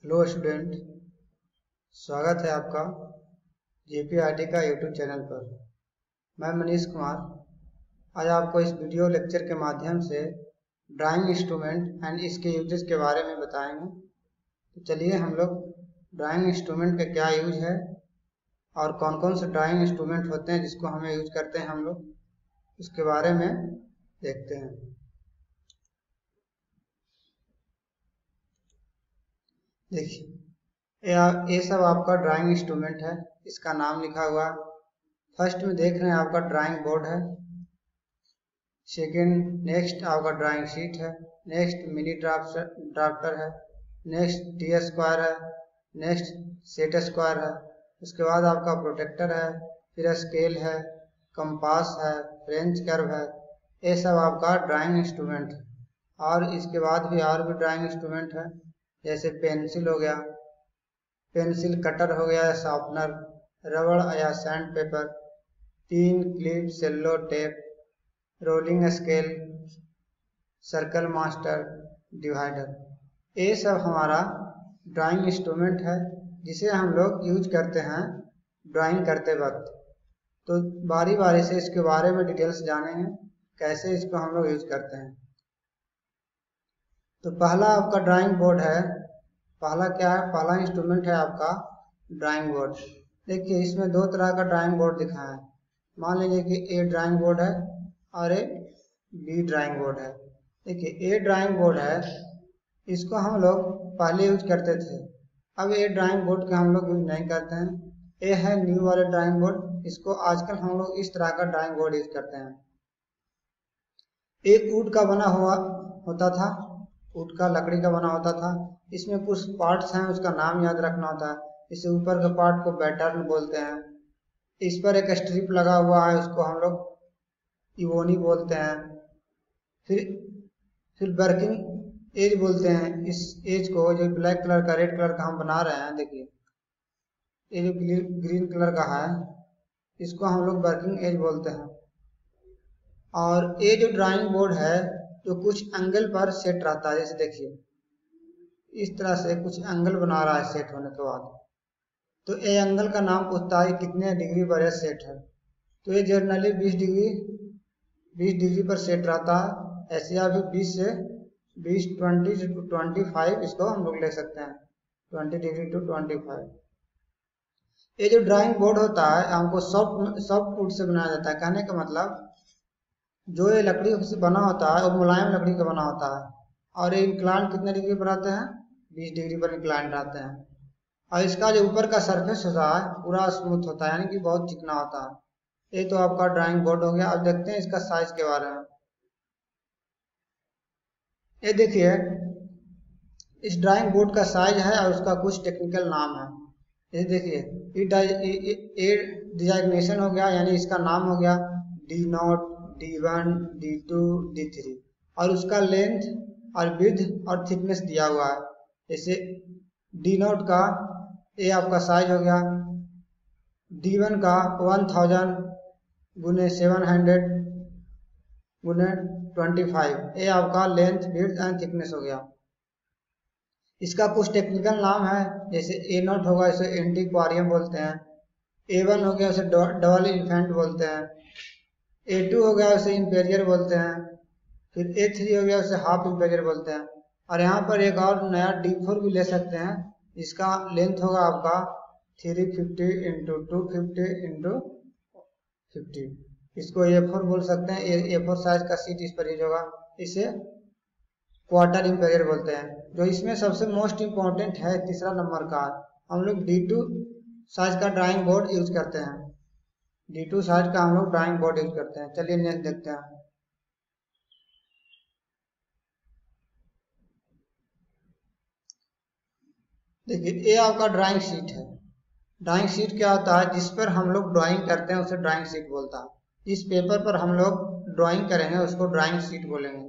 Hello student, स्वागत है आपका JPRD का यूट्यूब चैनल पर। मैं मनीष कुमार आज आपको इस वीडियो लेक्चर के माध्यम से ड्राइंग इंस्ट्रूमेंट एंड इसके यूजेस के बारे में बताएंगे। तो चलिए हम लोग ड्राइंग इंस्ट्रूमेंट का क्या यूज है और कौन कौन से ड्राइंग इंस्ट्रूमेंट होते हैं जिसको हमें यूज करते हैं हम लोग, उसके बारे में देखते हैं। देखिए ये सब आपका ड्राइंग इंस्ट्रूमेंट है, इसका नाम लिखा हुआ। फर्स्ट में देख रहे हैं आपका ड्राइंग बोर्ड है, सेकंड नेक्स्ट आपका ड्राइंग शीट है, नेक्स्ट मिनी ड्राफ्टर है, नेक्स्ट टी स्क्वायर है, नेक्स्ट सेट स्क्वायर है, उसके बाद आपका प्रोटेक्टर है, फिर स्केल है, कंपास है, फ्रेंच कर्व है। ये सब आपका ड्राइंग इंस्ट्रूमेंट है। और इसके बाद भी और भी ड्राइंग इंस्ट्रूमेंट है, जैसे पेंसिल हो गया, पेंसिल कटर हो गया, शार्पनर, रबड़ या sand paper, pin, clip, cello tape, rolling scale, circle master, divider. ये सब हमारा ड्राइंग इंस्ट्रूमेंट है जिसे हम लोग यूज करते हैं ड्राइंग करते वक्त। तो बारी बारी से इसके बारे में डिटेल्स जानेंगे कैसे इसको हम लोग यूज करते हैं। तो पहला आपका ड्राइंग बोर्ड है। पहला क्या है? पहला इंस्ट्रूमेंट है आपका ड्राइंग बोर्ड। देखिए इसमें दो तरह का ड्राइंग बोर्ड दिखा है। मान लीजिए कि ए ड्राइंग बोर्ड है और ए बी ड्राइंग बोर्ड है। देखिए ए ड्राइंग बोर्ड है, इसको हम लोग पहले यूज करते थे, अब ए ड्राइंग बोर्ड का हम लोग यूज नहीं करते हैं। ए है न्यू वाले ड्राइंग बोर्ड, इसको आजकल हम लोग इस तरह का ड्राइंग बोर्ड यूज करते हैं। एक वुड का बना हुआ होता था, वुड का लकड़ी का बना होता था। इसमें कुछ पार्ट्स हैं, उसका नाम याद रखना होता है। इसे ऊपर के पार्ट को पैटर्न बोलते हैं। इस पर एक स्ट्रिप लगा हुआ है, उसको हम लोग इवोनी बोलते हैं। फिर वर्किंग एज बोलते हैं। इस एज को, जो ब्लैक कलर का रेड कलर का हम बना रहे हैं, देखिए ये जो ग्रीन कलर का है, इसको हम लोग वर्किंग एज बोलते हैं। और ये जो ड्राइंग बोर्ड है जो कुछ एंगल पर सेट रहता है, जैसे देखिए इस तरह से कुछ एंगल बना रहा है सेट होने के बाद, तो ये एंगल का नाम पूछता है कितने डिग्री पर यह सेट है। तो ये जनरली 20 डिग्री पर सेट रहता है। ऐसे या फिर 20 से 20 20 to 25 इसको हम लोग ले सकते हैं, 20 डिग्री to 25। ये जो ड्राइंग बोर्ड होता है हमको सॉफ्ट वुड से बनाया जाता है। कहने का मतलब जो ये लकड़ी से बना होता है वो मुलायम लकड़ी का बना होता है। और ये इंक्लाइन कितने डिग्री पर आते हैं? 20 डिग्री पर इंक्लाइन रहते हैं। और इसका जो ऊपर का सरफेस होता है पूरा स्मूथ होता है, यानी कि बहुत चिकना होता है। ये तो आपका ड्राइंग बोर्ड हो गया। अब देखते हैं इसका साइज के बारे में। ये देखिए इस ड्राइंग बोर्ड का साइज है और उसका कुछ टेक्निकल नाम है। ये देखिए ये डिजाइनेशन हो गया, यानी इसका नाम हो गया D0, D1, D2, D3। और उसका लेंथ और विड्थ और थिकनेस दिया हुआ है। जैसे D0 का ये आपका साइज हो गया, D1 का 1000 गुने 700 गुने 25, ये आपका लेंथ, विड्थ एंड थिकनेस हो गया। इसका कुछ टेक्निकल नाम है, जैसे A0 होगा इसे एंटीक्वारियम बोलते हैं, A1 हो गया उसे डबल एलिफेंट बोलते हैं, A2 हो गया उसे इंपेरियर बोलते हैं, फिर A3 हो गया उसे हाफ इंपेरियर बोलते हैं। और यहाँ पर एक और नया D4 भी ले सकते हैं, इसका लेंथ होगा आपका 350 इंटू 250 इंटू 50। इसको A4 बोल सकते हैं। A4 साइज का शीट इस पर यूज होगा। इसे क्वार्टर इंपेरियर बोलते हैं। जो इसमें सबसे मोस्ट इम्पोर्टेंट है, तीसरा नंबर का, हम लोग D2 साइज का ड्राइंग बोर्ड यूज करते हैं। D2 साइज का हम लोग ड्राइंग बोर्ड यूज करते हैं। चलिए नेक्स्ट देखते हैं। देखिए ये आपका ड्राइंग शीट है। ड्राइंग शीट क्या होता है? जिस पर हम लोग ड्राइंग करते हैं उसे ड्राइंग शीट बोलता है। जिस पेपर पर हम लोग ड्राइंग करेंगे उसको ड्राइंग शीट बोलेंगे।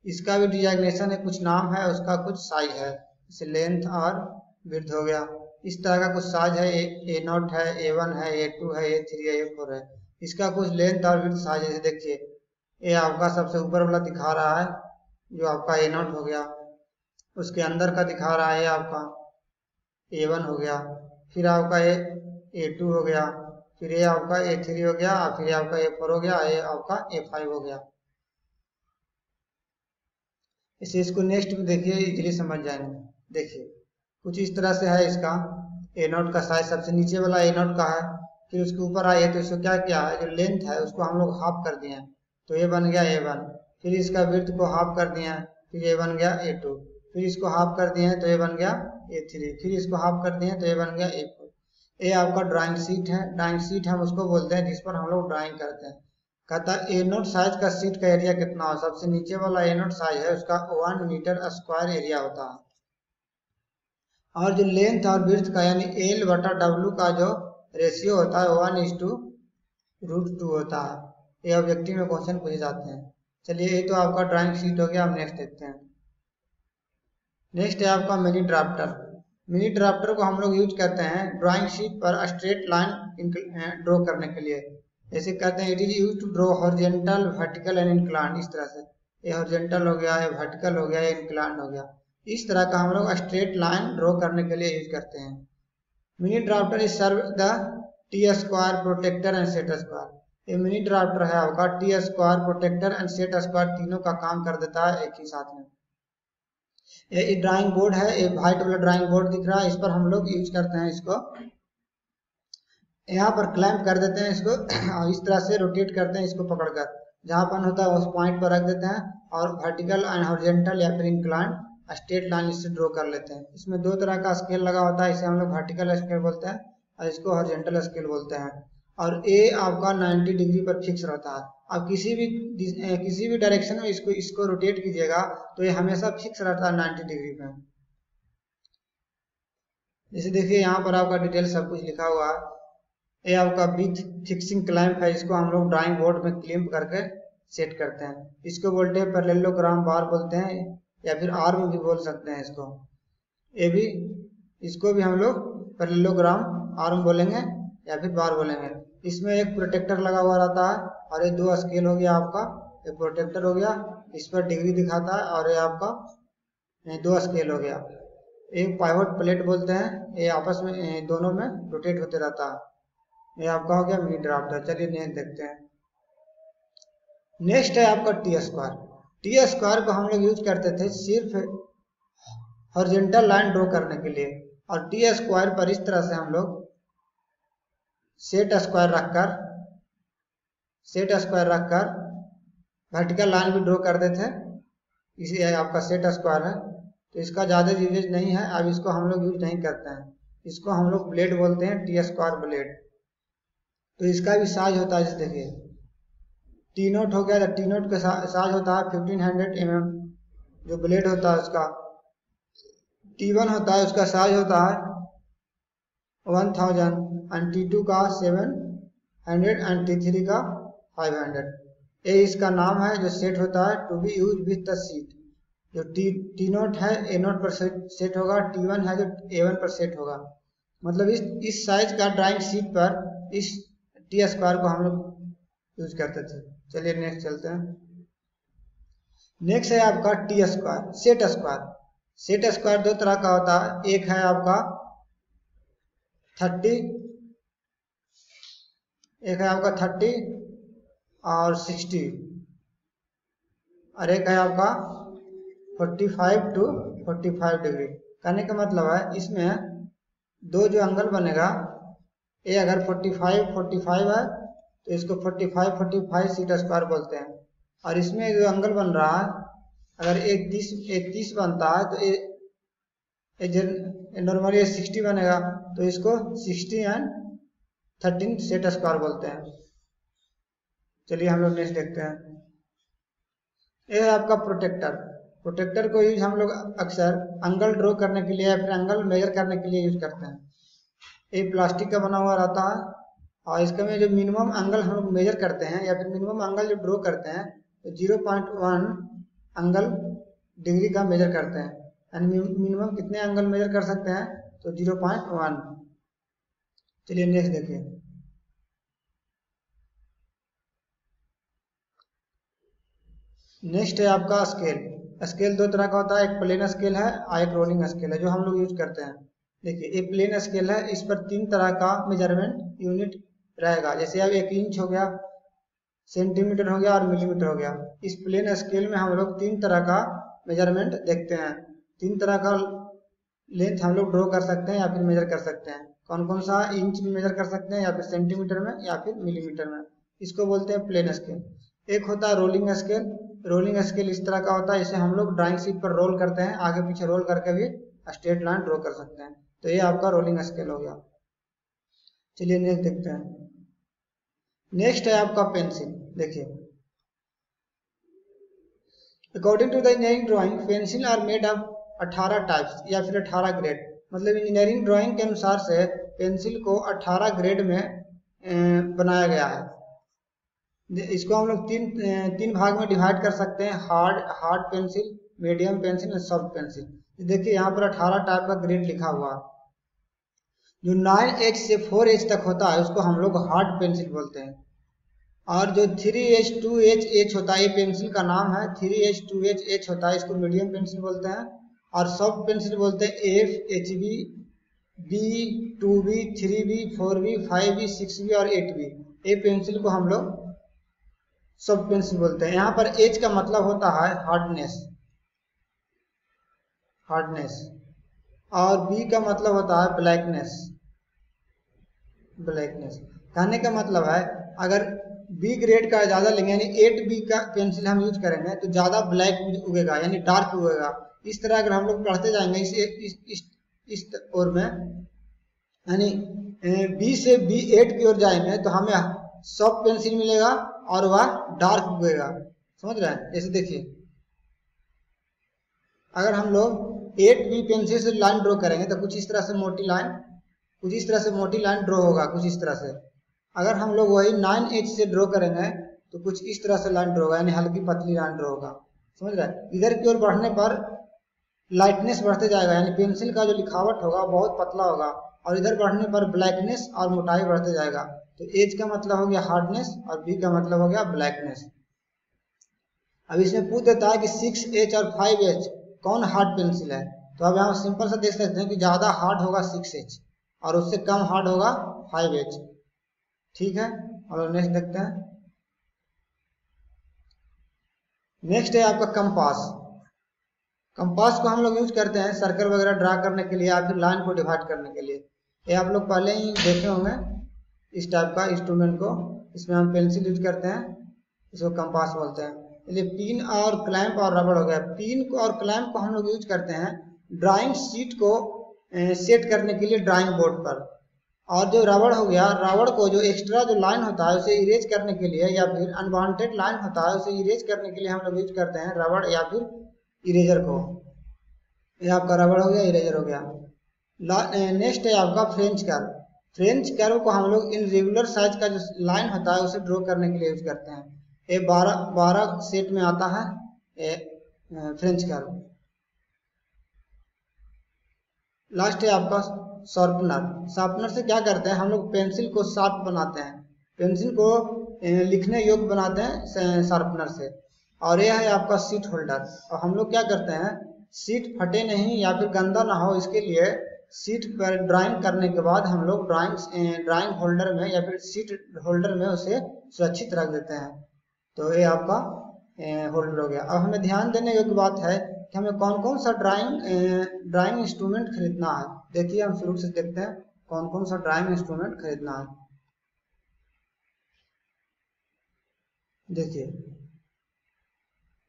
इसका भी डिजाइनेशन है, कुछ नाम है, उसका कुछ साइज है, जैसे लेंथ और विड्थ हो गया। इस तरह का कुछ साइज है, A0 है, A1 है, A2 है, A3 है, A4 है। इसका कुछ लेंथ और विड्थ साइज है। देखिए ये आपका सबसे ऊपर वाला दिखा रहा है जो आपका A0 हो गया, उसके अंदर का दिखा रहा है आपका A1 हो गया, फिर आपका A2 हो गया, फिर ये आपका A3 हो गया, फिर ये आपका A4 हो गया, ये आपका A5 हो गया। इसे इसको नेक्स्ट में देखिए, इजीली समझ जाएंगे। देखिए कुछ इस तरह से है इसका। ए नोट का साइज सबसे नीचे वाला ए नोट का है, फिर उसके ऊपर आइए तो इसको क्या किया है, जो लेंथ है उसको हम लोग हाफ कर दिए हैं, तो ये बन गया A1। फिर इसका विड्थ को हाफ कर दिए हैं, फिर ये बन गया A2। फिर इसको हाफ कर दिए हैं तो ये बन गया A3। फिर इसको हाफ कर दिए हैं तो ये बन गया A4। ये आपका ड्राइंग शीट है। ड्राइंग शीट हम उसको बोलते हैं जिस पर हम लोग ड्राइंग करते हैं। कहता है ए नोट साइज का शीट का एरिया कितना हो, सबसे नीचे वाला ए नोट साइज है उसका 1 मीटर स्क्वायर एरिया होता है, और जो लेंथ और विड्थ का यानी एल बटा डब्ल्यू का जो रेशियो होता है 1:√2 होता है। ये ऑब्जेक्टिव में क्वेश्चन पूछे जाते हैं। चलिए ये तो आपका ड्राइंग शीट हो गया। हम नेक्स्ट देखते हैं। नेक्स्ट है आपका मिनी ड्राफ्टर। मिनी ड्राफ्टर को हम लोग यूज करते हैं ड्राइंग शीट पर स्ट्रेट लाइन ड्रॉ करने के लिए। जैसे कहते हैं it is use to draw horizontal, vertical and incline. इस तरह से ये हॉरिजॉन्टल हो गया, ये वर्टिकल हो गया, ये इंक्लाइन हो गया। इस तरह का हम लोग स्ट्रेट लाइन ड्रॉ करने के लिए यूज करते हैं। Mini drafter is serve the T square, protector and set square. ये मिनी ड्राफ्टर है आपका T square, protector and set square तीनों का काम कर देता है एक ही साथ में। ये ड्राइंग बोर्ड है, ये व्हाइट वाला ड्राइंग बोर्ड दिख रहा है, इस पर हम लोग यूज करते हैं इसको। यहाँ पर क्लैंप कर देते हैं इसको और इस तरह से रोटेट करते हैं इसको पकड़कर, जहाँ पर होता है उस पॉइंट पर रख देते हैं और वर्टिकल एंड हॉरिजॉन्टल या फिर इंक्लाइन स्ट्रेट लाइन इससे ड्रॉ कर लेते हैं। इसमें दो तरह का स्केल लगा होता है, इसे हम लोग वर्टिकल स्केल बोलते हैं और इसको हॉरिजॉन्टल स्केल बोलते हैं। और ए आपका 90 डिग्री पर फिक्स रहता है। आप किसी भी डायरेक्शन में इसको रोटेट कीजिएगा तो ये हमेशा फिक्स रहता है 90 डिग्री पे। जैसे देखिए यहाँ पर आपका डिटेल सब कुछ लिखा हुआ है। ये आपका विथ फिक्सिंग क्लैंप है, इसको हम लोग ड्राइंग बोर्ड में क्लैंप करके सेट करते हैं। इसको बोलते हैं पैरेललोग्राम बार बोलते हैं, या फिर आर्म भी बोल सकते हैं इसको। ये भी इसको भी हम लोग पैरेललोग्राम आर्म बोलेंगे या फिर बार बोलेंगे। इसमें एक प्रोटेक्टर लगा हुआ रहता है और ये दो स्केल हो गया आपका। एक प्रोटेक्टर हो गया, इस पर डिग्री दिखाता है, और ये आपका दो स्केल हो गया। एक पाइवट प्लेट बोलते हैं, ये आपस में दोनों में रोटेट होते रहता है। ये आपका हो गया मिनी ड्राफ्टर। चलिए नेक्स्ट देखते हैं। नेक्स्ट है आपका टी स्क्वायर। टी स्क्वायर को हम लोग यूज करते थे सिर्फ हॉरिजॉन्टल लाइन ड्रॉ करने के लिए, और टी स्क्वायर पर इस तरह से हम लोग सेट स्क्वायर रखकर वर्टिकल लाइन भी ड्रॉ करते थे। इसी आपका सेट स्क्वायर है, तो इसका ज़्यादा यूजेज नहीं है, अब इसको हम लोग यूज नहीं करते हैं। इसको हम लोग ब्लेड बोलते हैं, टी स्क्वायर ब्लेड। तो इसका भी साइज होता है, जैसे देखिए टी नोट हो गया, तो टी नोट का साइज होता है 1500 mm जो ब्लेड होता है उसका। T1 होता है, उसका साइज होता है 1000, एंड T2 का 700 एंड T3 का 500। ये इसका नाम है जो सेट होता है to be use with the sheet. जो टी नोट है ए नोट पर सेट होगा, T1 है जो A1 पर सेट होगा। मतलब इस साइज का ड्राइंग शीट पर इस टी स्क्वायर को हम लोग यूज करते थे। चलिए नेक्स्ट चलते हैं। नेक्स्ट है आपका T square, set square. Set square दो तरह का होता है, एक है आपका 30, एक है आपका 30 और 60, और एक है आपका 45 to 45 डिग्री। कहने का मतलब है इसमें दो जो एंगल बनेगा, ये अगर 45 है तो इसको 45 सीट स्क्वायर बोलते हैं। और इसमें जो एंगल बन रहा है, अगर एक 30 बनता है तो ये नॉर्मली 60 बनेगा, तो इसको 60 एंड 13 सेट स्क्वायर बोलते हैं। चलिए हम लोग नेक्स्ट देखते हैं। ये है आपका प्रोटेक्टर। प्रोटेक्टर को यूज हम लोग अक्सर एंगल ड्रॉ करने के लिए या फिर एंगल मेजर करने के लिए यूज करते हैं। ये प्लास्टिक का बना हुआ रहता है, और इसका में जो मिनिमम एंगल हम लोग मेजर करते हैं या फिर मिनिमम एंगल जो ड्रॉ करते हैं, तो 0.1 एंगल डिग्री का मेजर करते हैं। यानी मिनिमम कितने एंगल मेजर कर सकते हैं, तो 0.1। चलिए नेक्स्ट देखिए। नेक्स्ट है आपका स्केल। स्केल दो तरह का होता है, एक प्लेन स्केल है और एक रोलिंग स्केल है जो हम लोग यूज करते हैं। देखिए ये प्लेन स्केल है, इस पर 3 तरह का मेजरमेंट यूनिट रहेगा। जैसे अब 1 इंच हो गया, सेंटीमीटर हो गया और मिलीमीटर हो गया। इस प्लेन स्केल में हम लोग 3 तरह का मेजरमेंट देखते हैं। 3 तरह का लेंथ हम लोग ड्रॉ कर सकते हैं या फिर मेजर कर सकते हैं। कौन कौन सा? इंच में मेजर कर सकते हैं या फिर सेंटीमीटर में या फिर मिलीमीटर में। इसको बोलते हैं प्लेन स्केल। एक होता है रोलिंग स्केल। रोलिंग स्केल इस तरह का होता है, इसे हम लोग ड्राइंग शीट पर रोल करते हैं, आगे पीछे रोल करके भी स्ट्रेट लाइन ड्रॉ कर सकते हैं। तो ये आपका रोलिंग स्केल हो गया। चलिए नेक्स्ट देखते हैं। नेक्स्ट है आपका पेंसिल। देखिए according to the engineering drawing pencil are made of 18 types या फिर 18 ग्रेड। मतलब इंजीनियरिंग ड्राइंग के अनुसार से पेंसिल को 18 ग्रेड में बनाया गया है। इसको हम लोग तीन भाग में डिवाइड कर सकते हैं, हार्ड पेंसिल, मीडियम पेंसिल और सॉफ्ट पेंसिल। देखिए यहाँ पर 18 टाइप का ग्रेड लिखा हुआ है। जो 9H से 4H तक होता है उसको हम लोग हार्ड पेंसिल बोलते हैं, और जो 3H 2H होता है, ये पेंसिल का नाम है, 3H 2H होता है, इसको मीडियम पेंसिल बोलते हैं। और सॉफ्ट पेंसिल बोलते हैं F, HB, B, 2B, 3B, 4B, 5B, 6B और 8B। ये पेंसिल को हम लोग सॉफ्ट पेंसिल बोलते हैं। यहाँ पर H का मतलब होता है हार्डनेस, और B का मतलब होता है ब्लैकनेस। कहने का मतलब है अगर B ग्रेड का ज़्यादा लेंगे यानी 8B का पेंसिल हम यूज करेंगे तो ज़्यादा ब्लैक उगेगा यानी डार्क उगेगा। इस तरह अगर हम लोग पढ़ते जाएंगे इस ओर में, यानी B से B8 की ओर जाएंगे तो हमें सॉफ्ट पेंसिल मिलेगा और वह डार्क उगेगा। समझ रहे हैं? जैसे देखिए अगर हम लोग 8B पेंसिल से लाइन ड्रॉ करेंगे तो कुछ इस तरह से मोटी लाइन ड्रॉ होगा, कुछ इस तरह से। अगर हम लोग वही 9H से ड्रॉ करेंगे तो कुछ इस तरह से लाइन ड्रॉ होगा, यानी हल्की पतली लाइन ड्रॉ होगा। समझ रहे हैं? इधर की ओर बढ़ने पर लाइटनेस बढ़ते जाएगा, यानी पेंसिल का जो लिखावट होगा बहुत पतला होगा, और इधर बढ़ने पर ब्लैकनेस और मोटाई बढ़ते जाएगा। तो एज का मतलब हो गया हार्डनेस और बी का मतलब हो गया ब्लैकनेस। अब इसमें पूछ देता है कि 6H और 5H कौन हार्ड पेंसिल है। तो अब यहाँ सिंपल सा देख सकते हैं कि ज़्यादा हार्ड होगा 6H और उससे कम हार्ड होगा 5H। ठीक है, और नेक्स्ट देखते हैं। नेक्स्ट है आपका कंपास को हम लोग यूज करते हैं सर्कल वगैरह ड्रा करने के लिए या फिर लाइन को डिवाइड करने के लिए। ये आप लोग पहले ही देखे होंगे इस टाइप का इंस्ट्रूमेंट को। इसमें हम पेंसिल यूज करते हैं, इसको कंपास बोलते हैं। चलिए पिन और क्लैंप और रबड़ हो गया। पिन और क्लैंप को हम लोग यूज करते हैं ड्राइंग शीट को सेट करने के लिए ड्राइंग बोर्ड पर। और जो रबड़ हो गया, रबड़ को जो एक्स्ट्रा जो लाइन होता है उसे इरेज करने के लिए या फिर अनवांटेड लाइन होता है उसे इरेज करने के लिए हम लोग यूज करते हैं रबड़ या फिर इरेजर को। ये आपका रबड़ हो गया, इरेजर हो गया। नेक्स्ट है आपका फ्रेंच कर्व। फ्रेंच कर्व को हम लोग इन रेगुलर साइज का जो लाइन होता है उसे ड्रॉ करने के लिए यूज करते हैं। ये 12 सेट में आता है फ्रेंच कर्व। लास्ट है आपका शार्पनर से क्या करते हैं हम लोग पेंसिल को शार्प बनाते हैं, पेंसिल को लिखने योग्य बनाते हैं शार्पनर से। और यह है आपका सीट होल्डर। और हम लोग क्या करते हैं सीट फटे नहीं या फिर गंदा ना हो इसके लिए सीट पर ड्राइंग करने के बाद हम लोग ड्राइंग होल्डर में या फिर सीट होल्डर में उसे सुरक्षित रख देते हैं। तो ये आपका होल्डर हो गया। अब हमें ध्यान देने योग्य बात है कि हमें कौन कौन सा ड्राइंग इंस्ट्रूमेंट खरीदना है। देखिए हम शुरू से देखते हैं कौन कौन सा ड्राइंग इंस्ट्रूमेंट खरीदना है। देखिए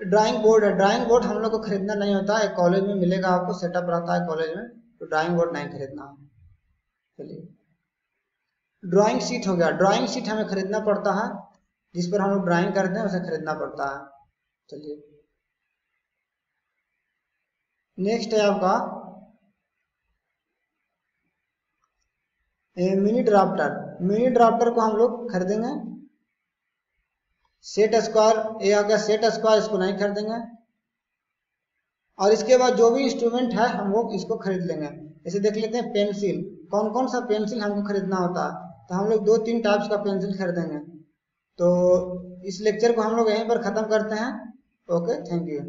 ड्राइंग बोर्ड है। ड्राइंग बोर्ड हम लोग को खरीदना नहीं होता है, कॉलेज में मिलेगा आपको, सेटअप रहता है कॉलेज में, तो ड्राइंग बोर्ड नहीं खरीदना। चलिए ड्राइंग शीट हो गया। ड्राइंग शीट हमें खरीदना पड़ता है, जिस पर हम लोग ड्राइंग करते हैं उसे खरीदना पड़ता है। चलिए नेक्स्ट है आपका मिनी ड्राफ्टर। मिनी ड्राफ्टर को हम लोग खरीदेंगे। सेट स्क्वायर, ये आ गया सेट स्क्वायर, इसको नहीं खरीदेंगे। और इसके बाद जो भी इंस्ट्रूमेंट है हम लोग इसको खरीद लेंगे। जैसे देख लेते हैं पेंसिल, कौन कौन सा पेंसिल हमको खरीदना होता है। तो हम लोग 2-3 टाइप्स का पेंसिल खरीदेंगे। तो इस लेक्चर को हम लोग यहीं पर ख़त्म करते हैं। Okay, thank you.